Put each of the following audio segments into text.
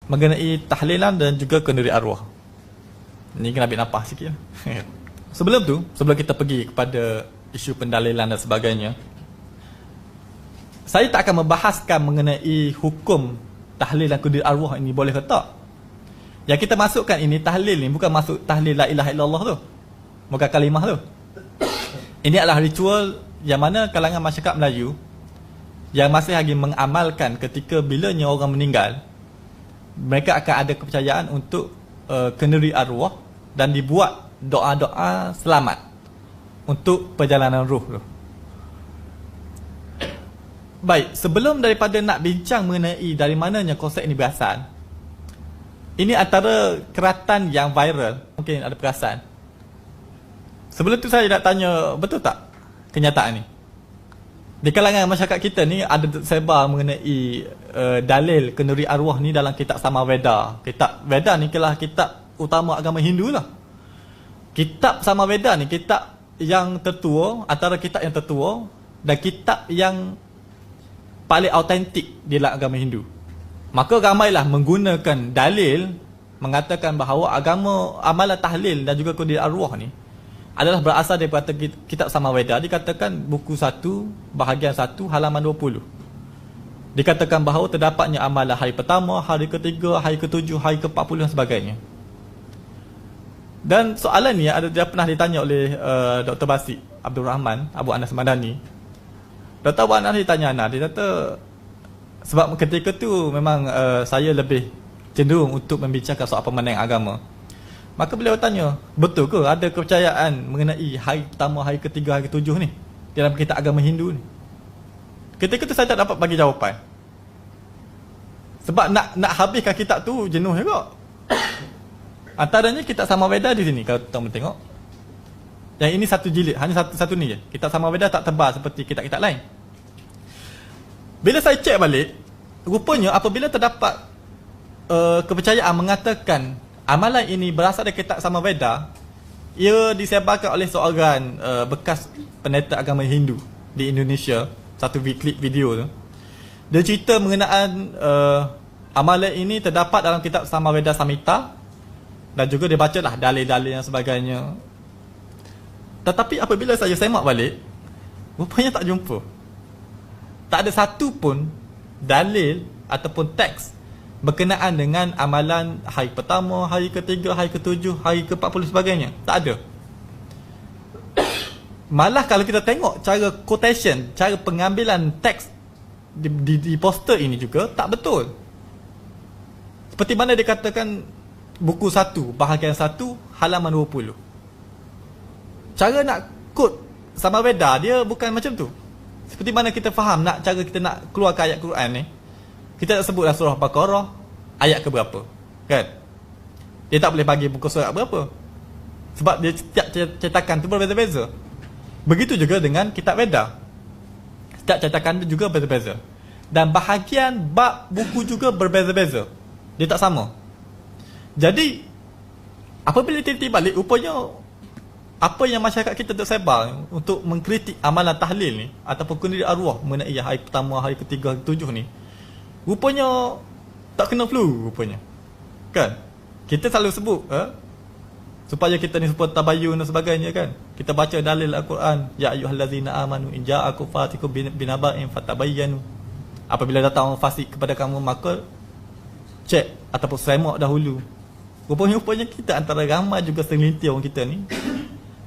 mengenai tahlilan dan juga kenduri arwah. Ni kena ambil nafas sikit. Sebelum tu, sebelum kita pergi kepada isu pendalilan dan sebagainya, saya tak akan membahaskan mengenai hukum tahlil dan kenduri arwah ini boleh ke tak. Yang kita masukkan ini, tahlil ni bukan masuk tahlil la ilaha illallah tu, bukan kalimah tu. Ini adalah ritual yang mana kalangan masyarakat Melayu yang masih lagi mengamalkan ketika bilanya orang meninggal, mereka akan ada kepercayaan untuk kenduri arwah dan dibuat doa-doa selamat untuk perjalanan ruh tu. Baik, sebelum daripada nak bincang mengenai dari mananya konsep ini berasal, ini antara keratan yang viral, mungkin ada perasan. Sebelum tu saya nak tanya, betul tak kenyataan ni? Di kalangan masyarakat kita ni ada sebar mengenai dalil kenduri arwah ni dalam kitab Samaveda. Kitab Veda ni adalah kitab utama agama Hindu lah. Kitab Samaveda ni kitab yang tertua, antara kitab yang tertua dan kitab yang paling autentik di dalam agama Hindu. Maka ramailah menggunakan dalil mengatakan bahawa agama amalan tahlil dan juga kenduri arwah ni adalah berasal daripada kitab Samaveda. Dikatakan buku 1 bahagian 1 halaman 20. Dikatakan bahawa terdapatnya amalan hari pertama, hari ketiga, hari ketujuh, hari ke-40 dan sebagainya. Dan soalan ni dia pernah ditanya oleh Dr. Basit Abdul Rahman Abu Anas Madani. Dr. Abu Anas ditanya, dia kata sebab ketika tu memang saya lebih cenderung untuk membincangkan soal pemenang agama. Maka beliau tanya, betul ke ada kepercayaan mengenai hari pertama, hari ketiga, hari ketujuh ni dalam kitab agama Hindu ni? Ketika tu saya tak dapat bagi jawapan. Sebab nak habiskan kitab tu jenuh juga. Antaranya kitab Samaveda di sini kalau tuan-tuan tengok. Yang ini satu jilid, hanya satu ni je. Kitab Samaveda tak tebal seperti kitab-kitab lain. Bila saya cek balik, rupanya apabila terdapat kepercayaan mengatakan amalan ini berasal dari kitab Samaveda, ia disebarkan oleh seorang bekas pendeta agama Hindu di Indonesia. Satu klip video tu, dia cerita mengenai amalan ini terdapat dalam kitab Samaveda Samhita, dan juga dia bacalah dalil-dalil dan sebagainya. Tetapi apabila saya semak balik, rupanya tak jumpa. Tak ada satu pun dalil ataupun teks berkenaan dengan amalan hari pertama, hari ketiga, hari ketujuh, hari ke-40 sebagainya. Tak ada. Malah kalau kita tengok cara quotation, cara pengambilan teks di poster ini juga tak betul. Seperti mana dikatakan buku 1 bahagian 1 halaman 20. Cara nak quote Samaveda dia bukan macam tu. Seperti mana kita faham cara kita nak keluarkan ayat Quran ni, kita nak sebutlah surah Baqarah ayat ke berapa, kan? Dia tak boleh bagi buku surat berapa, sebab dia setiap cetakan tu berbeza-beza. Begitu juga dengan kitab Veda, setiap cetakan tu juga berbeza-beza, dan bahagian bab buku juga berbeza-beza, dia tak sama. Jadi apabila teliti balik, rupanya apa yang masyarakat kita tersebar untuk mengkritik amalan tahlil ni ataupun kenduri arwah mengenai hari pertama, hari ketiga, hari ketujuh ni, rupanya tak kena flu rupanya, kan? Kita selalu sebut supaya kita ni supaya tabayyun dan sebagainya, kan? Kita baca dalil Al-Quran, ya ayyuhallazina amanu in ja'akum fasiqun binaba'in fatabayyanu. Apabila datang orang fasik kepada kamu, maka cek ataupun semak dahulu. Rupanya kita antara ramai juga segelintir orang kita ni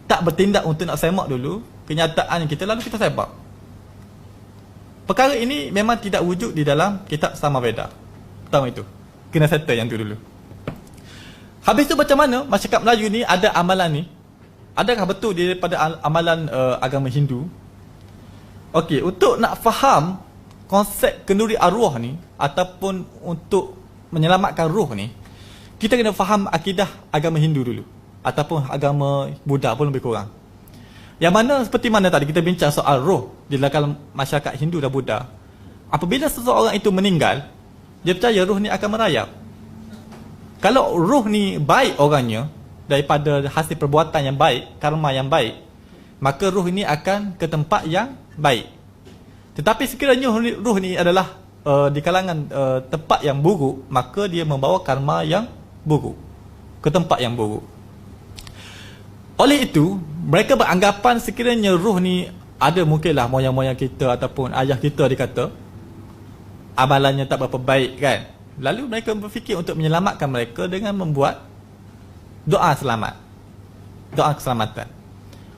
tak bertindak untuk nak semak dulu kenyataan kita, lalu kita sebar. Perkara ini memang tidak wujud di dalam kitab Samaveda. Pertama itu, kena settle yang tu dulu. Habis tu macam mana masyarakat Melayu ni ada amalan ni? Adakah betul daripada amalan agama Hindu? Okey, untuk nak faham konsep kenduri arwah ni ataupun untuk menyelamatkan ruh ni, kita kena faham akidah agama Hindu dulu ataupun agama Buddha pun lebih kurang. Yang mana seperti mana tadi kita bincang soal roh di dalam masyarakat Hindu dan Buddha. Apabila seseorang itu meninggal, dia percaya roh ni akan merayap. Kalau roh ni baik orangnya daripada hasil perbuatan yang baik, karma yang baik, maka roh ini akan ke tempat yang baik. Tetapi sekiranya roh ni adalah di kalangan tempat yang buruk, maka dia membawa karma yang buruk ke tempat yang buruk. Oleh itu, mereka beranggapan sekiranya ruh ni ada, mungkinlah moyang-moyang kita ataupun ayah kita dikata amalannya tak berapa baik kan. Lalu mereka berfikir untuk menyelamatkan mereka dengan membuat doa selamat, doa keselamatan.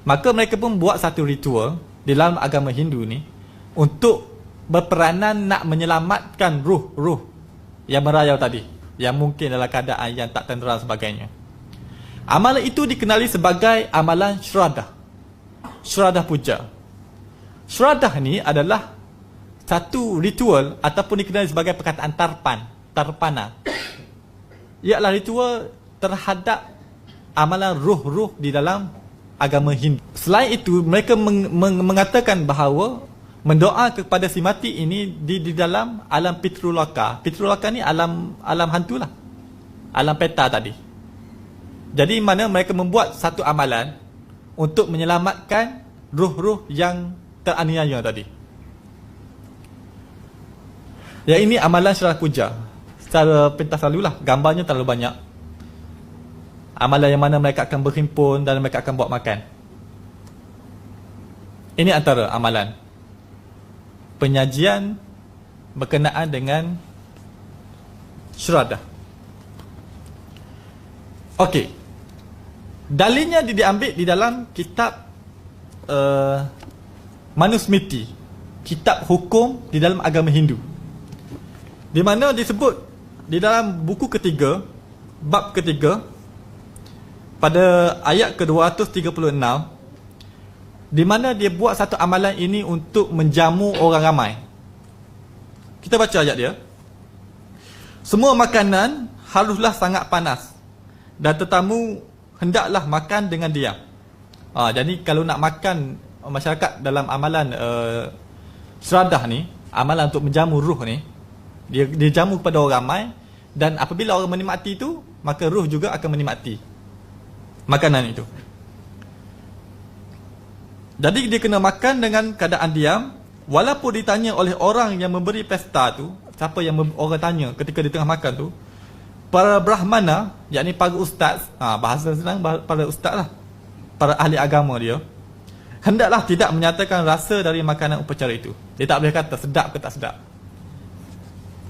Maka mereka pun buat satu ritual di dalam agama Hindu ni untuk berperanan nak menyelamatkan ruh-ruh yang merayau tadi, yang mungkin dalam keadaan yang tak tenteram sebagainya. Amalan itu dikenali sebagai amalan Shraddha. Shraddha puja. Shraddha ni adalah satu ritual ataupun dikenali sebagai perkataan tarpana. Ialah ritual terhadap amalan ruh-ruh di dalam agama Hindu. Selain itu, mereka mengatakan bahawa mendoa kepada si mati ini di dalam alam Pitrulaka. Pitrulaka ni alam hantu lah, alam peta tadi. Jadi mana mereka membuat satu amalan untuk menyelamatkan ruh-ruh yang teraniaya tadi. Yang ini amalan Shraddha puja. Secara pentas lalulah, gambarnya terlalu banyak. Amalan yang mana mereka akan berhimpun dan mereka akan buat makan. Ini antara amalan penyajian berkenaan dengan Shraddha. Okey. Dalilnya diambil di dalam kitab Manusmriti, kitab hukum di dalam agama Hindu, di mana disebut di dalam buku ketiga, bab ketiga, pada ayat ke-236, di mana dia buat satu amalan ini untuk menjamu orang ramai. Kita baca ayat dia. Semua makanan haruslah sangat panas dan tetamu hendaklah makan dengan diam. Jadi kalau nak makan masyarakat dalam amalan Shraddha ni, amalan untuk menjamu ruh ni, dia jamu kepada orang ramai, dan apabila orang menikmati itu, maka ruh juga akan menikmati makanan itu. Jadi dia kena makan dengan keadaan diam, walaupun ditanya oleh orang yang memberi pesta tu, siapa yang orang tanya ketika di tengah makan tu, para Brahmana, yakni para ustaz, bahasa senang para ustaz lah, para ahli agama dia, hendaklah tidak menyatakan rasa dari makanan upacara itu. Dia tak boleh kata sedap ke tak sedap.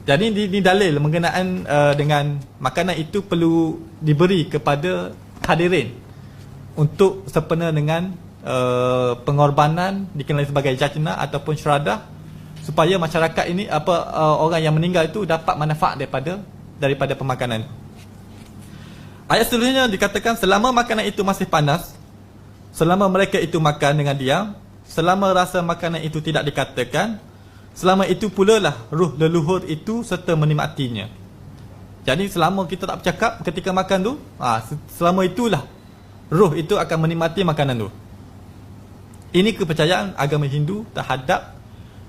Jadi ini dalil mengenaan dengan makanan itu perlu diberi kepada hadirin untuk sempena dengan pengorbanan dikenali sebagai jajna ataupun Shraddha, supaya masyarakat ini orang yang meninggal itu dapat manfaat daripada pemakanan. Ayat seterusnya dikatakan selama makanan itu masih panas, selama mereka itu makan dengan diam, selama rasa makanan itu tidak dikatakan, selama itu pula lah ruh leluhur itu serta menikmatinya. Jadi selama kita tak bercakap ketika makan tu, selama itulah ruh itu akan menikmati makanan tu. Ini kepercayaan agama Hindu terhadap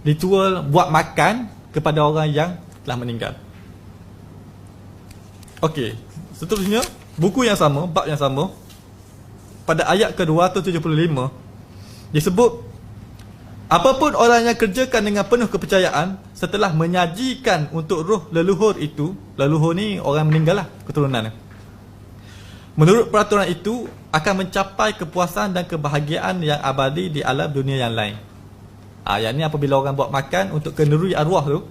ritual buat makan kepada orang yang telah meninggal. Okey, seterusnya buku yang sama, bab yang sama, pada ayat ke-275 disebut, apapun orang yang kerjakan dengan penuh kepercayaan setelah menyajikan untuk ruh leluhur itu, leluhur ni orang meninggal lah, keturunannya, menurut peraturan itu akan mencapai kepuasan dan kebahagiaan yang abadi di alam dunia yang lain. Yang ni apabila orang buat makan untuk kenduri arwah tu,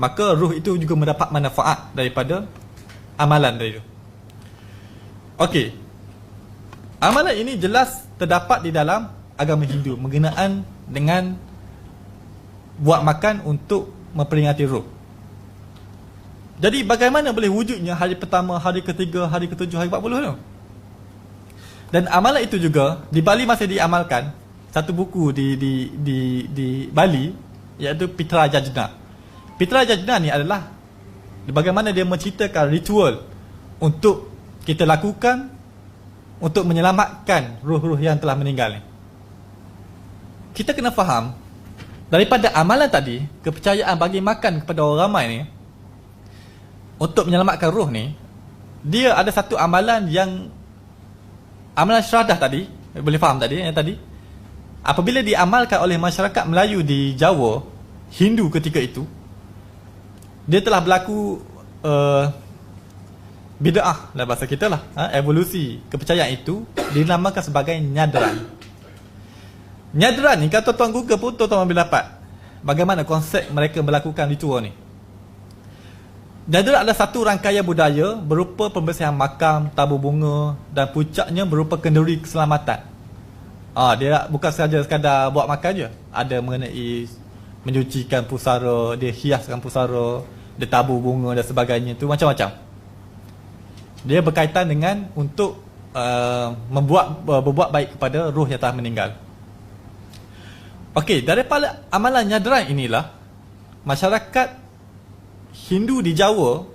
maka ruh itu juga mendapat manfaat daripada amalan dari itu. Okey. Amalan ini jelas terdapat di dalam agama Hindu mengenaan dengan buat makan untuk memperingati ruh. Jadi bagaimana boleh wujudnya hari pertama, hari ketiga, hari ketujuh, hari 40 tu? Dan amalan itu juga di Bali masih diamalkan. Satu buku di Bali iaitu Pitra Jajna. Pitra Jajna ni adalah bagaimana dia menceritakan ritual untuk kita lakukan untuk menyelamatkan ruh-ruh yang telah meninggal ni. Kita kena faham daripada amalan tadi, kepercayaan bagi makan kepada orang ramai ni untuk menyelamatkan ruh ni, dia ada satu amalan yang amalan Shraddha tadi, boleh faham tadi yang tadi, apabila diamalkan oleh masyarakat Melayu di Jawa, Hindu ketika itu, dia telah berlaku bid'ah dalam bahasa kita lah, evolusi kepercayaan itu dinamakan sebagai nyadran. Nyadran ni kalau tuan-tuan Google pun tuan-tuan boleh dapat bagaimana konsep mereka melakukan ritual ni. Nyadran adalah satu rangkaian budaya berupa pembersihan makam, tabur bunga dan puncaknya berupa kenduri keselamatan. Dia bukan sahaja sekadar buat makan je, ada mengenai mencucikan pusara, dia hiaskan pusara, dia tabur bunga dan sebagainya, tu macam-macam. Dia berkaitan dengan untuk berbuat baik kepada roh yang telah meninggal. Okey, daripada amalan nyadran inilah masyarakat Hindu di Jawa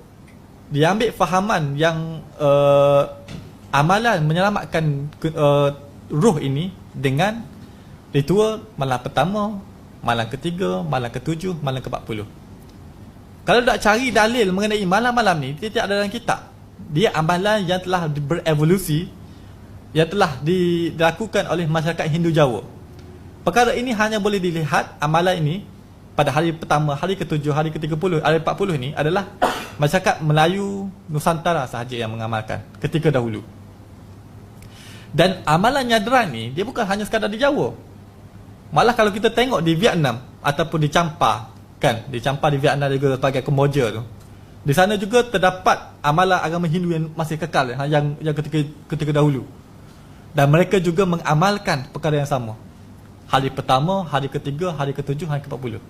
diambil fahaman yang amalan menyelamatkan roh ini dengan ritual malam pertama, malam ketiga, malam ketujuh, malam ke-40. Kalau nak cari dalil mengenai malam-malam ni, dia tidak ada dalam kitab. Dia amalan yang telah berevolusi, yang telah dilakukan oleh masyarakat Hindu Jawa. Perkara ini hanya boleh dilihat, amalan ini pada hari pertama, hari ke-7, hari ke-30, hari 40 ni adalah masyarakat Melayu Nusantara sahaja yang mengamalkan ketika dahulu. Dan amalan nyadran ni dia bukan hanya sekadar di Jawa. Malah kalau kita tengok di Vietnam ataupun di Champa, kan, di Champa di Vietnam juga sebagai Kemboja tu, di sana juga terdapat amalan agama Hindu yang masih kekal, yang ketika dahulu. Dan mereka juga mengamalkan perkara yang sama. Hari pertama, hari ketiga, hari ke-7, hari ke-40.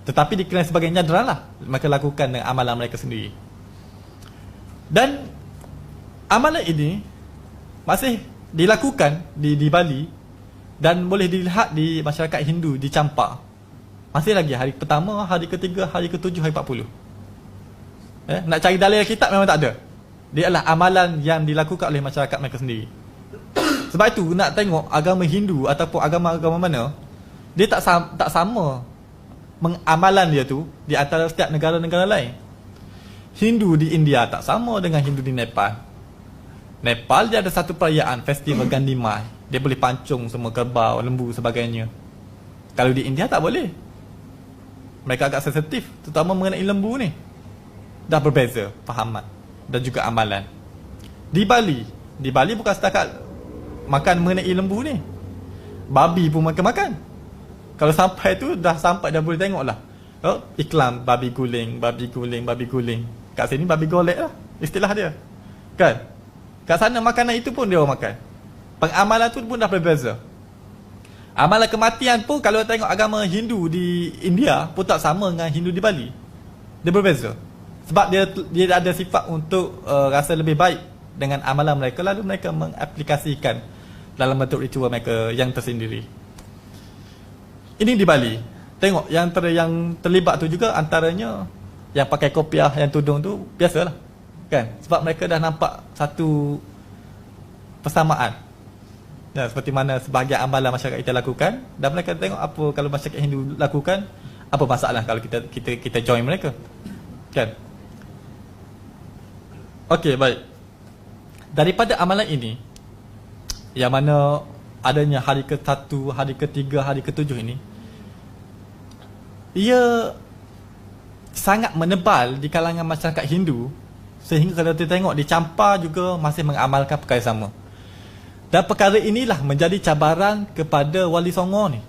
Tetapi dikenal sebagai nyadran lah, mereka lakukan dengan amalan mereka sendiri. Dan amalan ini masih dilakukan di Bali dan boleh dilihat di masyarakat Hindu di Champa. Masih lagi hari pertama, hari ketiga, hari ke-7, hari 40. Nak cari dalil kitab memang tak ada. Dia adalah amalan yang dilakukan oleh masyarakat mereka sendiri. Sebab itu nak tengok agama Hindu ataupun agama-agama mana, dia tak sama mengamalan dia tu di antara setiap negara-negara lain. Hindu di India tak sama dengan Hindu di Nepal. Nepal dia ada satu perayaan festival Gandimai. Dia boleh pancung semua kerbau, lembu sebagainya. Kalau di India tak boleh. Mereka agak sensitif, terutama mengenai lembu ni. Dah berbeza fahaman dan juga amalan. Di Bali bukan setakat makan mengenai lembu ni, babi pun makan. Kalau sampai tu dah boleh tengok lah, iklan babi guling. Kat sini babi golek lah istilah dia, kan. Kat sana makanan itu pun dia orang makan. Pengamalan tu pun dah berbeza. Amalan kematian pun kalau tengok agama Hindu di India pun tak sama dengan Hindu di Bali. Dia berbeza. Sebab dia ada sifat untuk rasa lebih baik dengan amalan mereka, lalu mereka mengaplikasikan dalam bentuk ritual mereka yang tersendiri. Ini di Bali. Tengok yang terlibat tu juga antaranya yang pakai kopiah, yang tudung tu biasalah, kan? Sebab mereka dah nampak satu persamaan. Ya, seperti mana sebahagian amalan masyarakat kita lakukan, dan mereka tengok apa kalau masyarakat Hindu lakukan, apa masalah kalau kita join mereka, kan? Okey, baik. Daripada amalan ini, yang mana adanya hari ke-1, hari ke-3, hari ke-7 ini, ia sangat menebal di kalangan masyarakat Hindu, sehingga kalau kita tengok di Champa juga masih mengamalkan perkara sama. Dan perkara inilah menjadi cabaran kepada Wali Songo ni.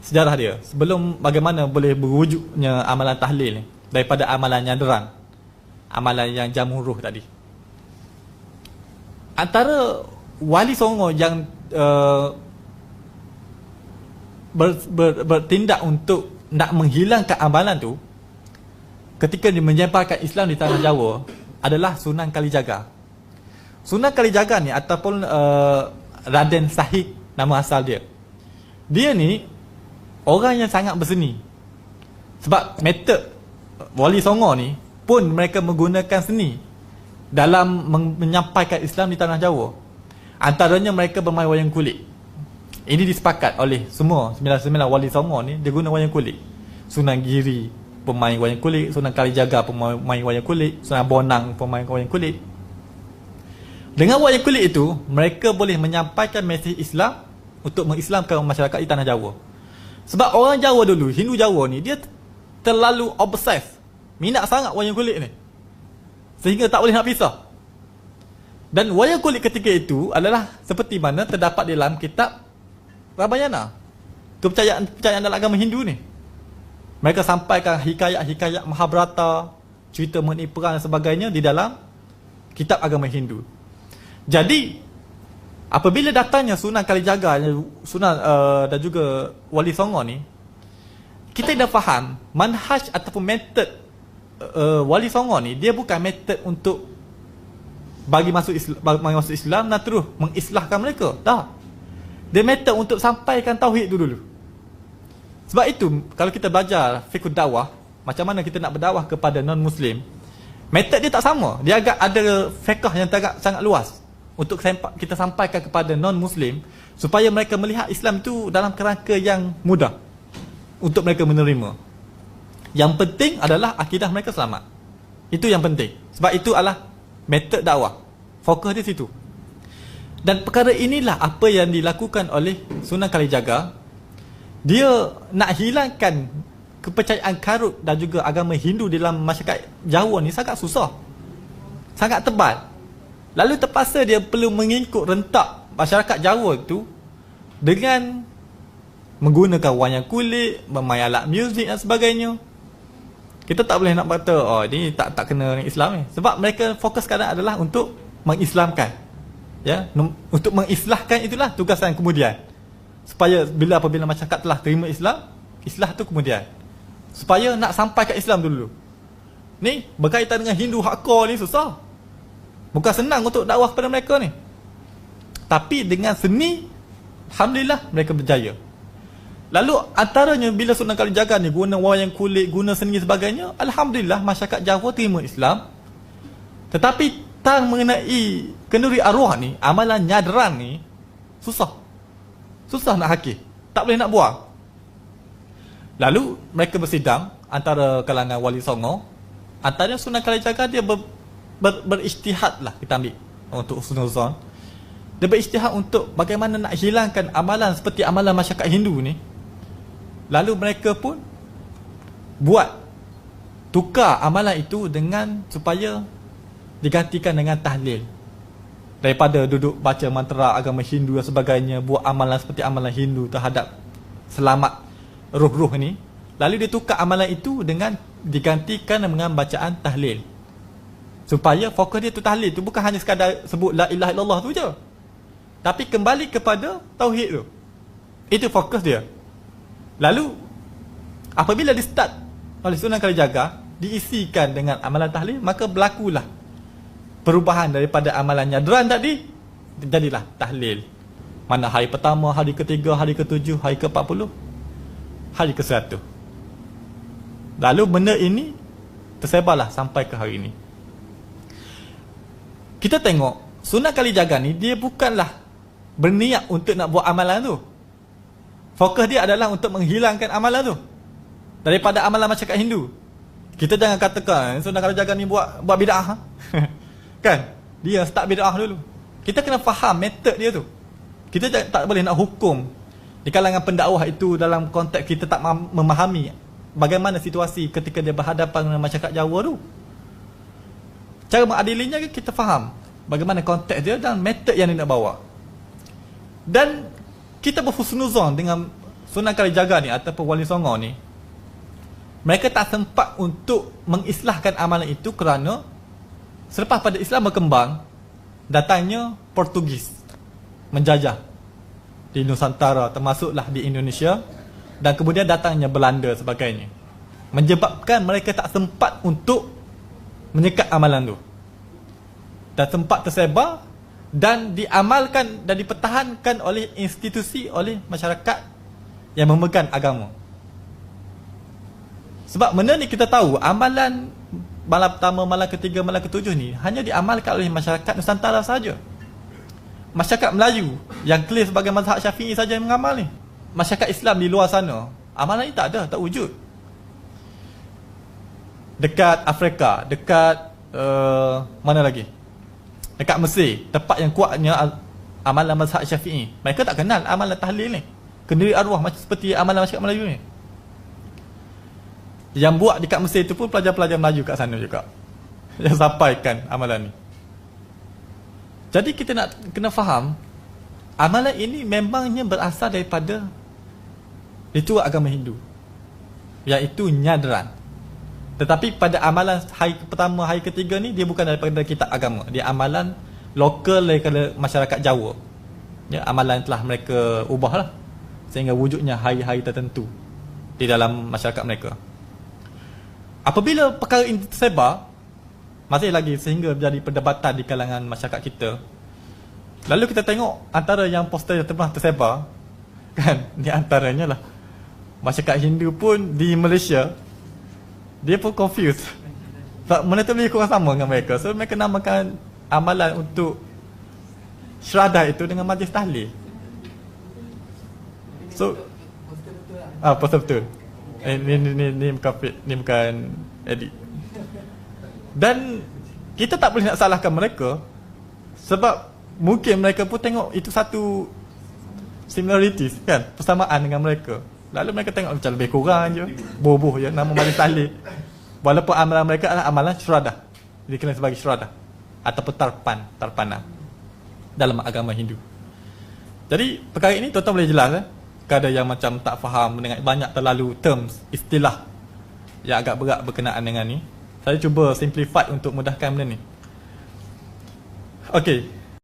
Sejarah dia, sebelum bagaimana boleh berwujudnya amalan tahlil ni, daripada amalan nyadran, amalan yang jamu ruh tadi. Antara Wali Songo yang bertindak untuk nak menghilangkan amalan tu ketika dia menyebarkan Islam di tanah Jawa adalah Sunan Kalijaga. Sunan Kalijaga ni ataupun Raden Sahid nama asal dia. Dia ni orang yang sangat berseni. Sebab metod Wali Songo ni pun mereka menggunakan seni dalam menyampaikan Islam di tanah Jawa. Antaranya mereka bermain wayang kulit. Ini disepakat oleh semua 99 Wali Songo ni, dia guna wayang kulit. Sunan Giri pemain wayang kulit, Sunan Kalijaga pemain wayang kulit, Sunan Bonang pemain wayang kulit. Dengan wayang kulit itu, mereka boleh menyampaikan mesej Islam untuk mengislamkan masyarakat di tanah Jawa. Sebab orang Jawa dulu, Hindu Jawa ni, dia terlalu obses minat sangat wayang kulit ni, sehingga tak boleh nak pisah. Dan wayang kulit ketika itu adalah seperti mana terdapat dalam kitab Ramayana, kepercayaan dalam agama Hindu ni. Mereka sampaikan hikayat-hikayat Mahabharata, cerita mengenai perang dan sebagainya di dalam kitab agama Hindu. Jadi apabila datangnya Sunan Kalijaga, dan juga Wali Songo ni, kita dah faham manhaj ataupun metod Wali Songo ni, dia bukan metod untuk bagi masuk Islam dan terus mengislahkan mereka. Tak. Dia metod untuk sampaikan tauhid tu dulu. Sebab itu kalau kita belajar fiqh dakwah, macam mana kita nak berdakwah kepada non-Muslim, metod dia tak sama. Dia agak ada fiqh yang sangat luas untuk kita sampaikan kepada non-Muslim, supaya mereka melihat Islam itu dalam kerangka yang mudah untuk mereka menerima. Yang penting adalah akidah mereka selamat. Itu yang penting. Sebab itu adalah metod dakwah. Fokus di situ. Dan perkara inilah apa yang dilakukan oleh Sunan Kalijaga. Dia nak hilangkan kepercayaan karut dan juga agama Hindu dalam masyarakat Jawa ni sangat susah, sangat tebal. Lalu terpaksa dia perlu mengikut rentak masyarakat Jawa tu dengan menggunakan wayang kulit, bermain alat muzik dan sebagainya. Kita tak boleh nak kata ni tak kena dengan Islam ni, sebab mereka fokus sekarang adalah untuk mengislamkan. Ya, untuk mengislahkan itulah tugasan kemudian. Supaya apabila masyarakat telah terima Islam, islah tu kemudian. Supaya nak sampai ke Islam dulu. Ni berkaitan dengan Hindu hardcore ni susah. Bukan senang untuk dakwah kepada mereka ni. Tapi dengan seni, alhamdulillah mereka berjaya. Lalu antaranya bila Sunan Kalijaga ni guna wayang kulit, guna seni sebagainya, alhamdulillah masyarakat Jawa terima Islam. Tetapi tentang mengenai kenduri arwah ni, amalan nyadran ni susah nak hakik, tak boleh nak buang. Lalu mereka bersidang antara kalangan Wali Songo. Antaranya Sunan Kalijaga dia berijtihad lah, kita ambil untuk husnuzon. Dia berijtihad untuk bagaimana nak hilangkan amalan seperti amalan masyarakat Hindu ni. Lalu mereka pun buat tukar amalan itu dengan supaya digantikan dengan tahlil. Daripada duduk baca mantra agama Hindu dan sebagainya, buat amalan seperti amalan Hindu terhadap selamat ruh-ruh ni. Lalu dia tukar amalan itu dengan digantikan dengan bacaan tahlil. Supaya fokus dia tu tahlil tu bukan hanya sekadar sebut la ilaha illallah tu je, tapi kembali kepada tauhid tu. Itu fokus dia. Lalu apabila di start oleh Sunan Kalijaga, diisikan dengan amalan tahlil, maka berlakulah perubahan daripada amalan nyadran tadi, jadilah tahlil. Mana hari pertama, hari ketiga, hari ke-7, hari ke-40, hari ke-100. Lalu benda ini tersebarlah sampai ke hari ini. Kita tengok Sunan Kalijaga ni, dia bukanlah berniat untuk nak buat amalan tu. Fokus dia adalah untuk menghilangkan amalan tu daripada amalan masyarakat Hindu. Kita jangan katakan Sunan Kalijaga ni buat bid'ah. Kan? Dia start bid'ah dulu. Kita kena faham metod dia tu. Kita tak boleh nak hukum di kalangan pendakwah itu dalam konteks kita tak memahami bagaimana situasi ketika dia berhadapan dengan masyarakat Jawa tu. Cara mengadilinya kita faham bagaimana konteks dia dan metod yang dia nak bawa. Dan kita berhusnuzon dengan Sunan Kalijaga ni ataupun Wali Songo ni. Mereka tak sempat untuk mengislahkan amalan itu kerana selepas pada Islam berkembang, datangnya Portugis menjajah di Nusantara, termasuklah di Indonesia, dan kemudian datangnya Belanda sebagainya, menyebabkan mereka tak sempat untuk menyekat amalan tu, dan sempat tersebar dan diamalkan dan dipertahankan oleh institusi, oleh masyarakat yang memegang agama. Sebab benda ni kita tahu, amalan malam pertama, malam ketiga, malam ke-7 ni hanya diamalkan oleh masyarakat Nusantara saja. Masyarakat Melayu yang clear sebagai mazhab Syafi'i saja yang mengamal ni. Masyarakat Islam di luar sana, amalan ni tak ada, tak wujud. Dekat Afrika, dekat mana lagi? Dekat Mesir, tempat yang kuatnya amalan mazhab Syafi'i, mereka tak kenal amalan tahlil ni, kenduri arwah macam seperti amalan masyarakat Melayu ni. Yang buat dekat Mesir tu pun pelajar-pelajar Melayu kat sana juga yang sampaikan amalan ni. Jadi kita nak kena faham, amalan ini memangnya berasal daripada ritual agama Hindu, iaitu nyadran. Tetapi pada amalan hari pertama, hari ketiga ni, dia bukan daripada kitab agama. Dia amalan lokal daripada masyarakat Jawa. Ya, amalan telah mereka ubahlah sehingga wujudnya hari-hari tertentu di dalam masyarakat mereka. Apabila perkara ini tersebar, masih lagi sehingga menjadi perdebatan di kalangan masyarakat kita. Lalu kita tengok antara yang poster yang pernah tersebar, kan, di antaranya lah masyarakat Hindu pun di Malaysia, dia pun confused. Sebab mana tu lebih kurang sama dengan mereka. So mereka namakan amalan untuk syurada itu dengan majlis tahlil. So poster betul. Ni bukan fake, ni bukan edit. Dan kita tak boleh nak salahkan mereka, sebab mungkin mereka pun tengok itu satu similarities, kan, persamaan dengan mereka. Lalu mereka tengok macam lebih kurang je, boboh je nama majlis tahlil. Walaupun amalan mereka adalah amalan syurada, dikenal sebagai syurada ataupun tarpana dalam agama Hindu. Jadi perkara ini tuan-tuan boleh jelas, Kada yang macam tak faham dengan banyak terlalu terms, istilah yang agak berat berkenaan dengan ni. Saya cuba simplify untuk mudahkan benda ni. Okey.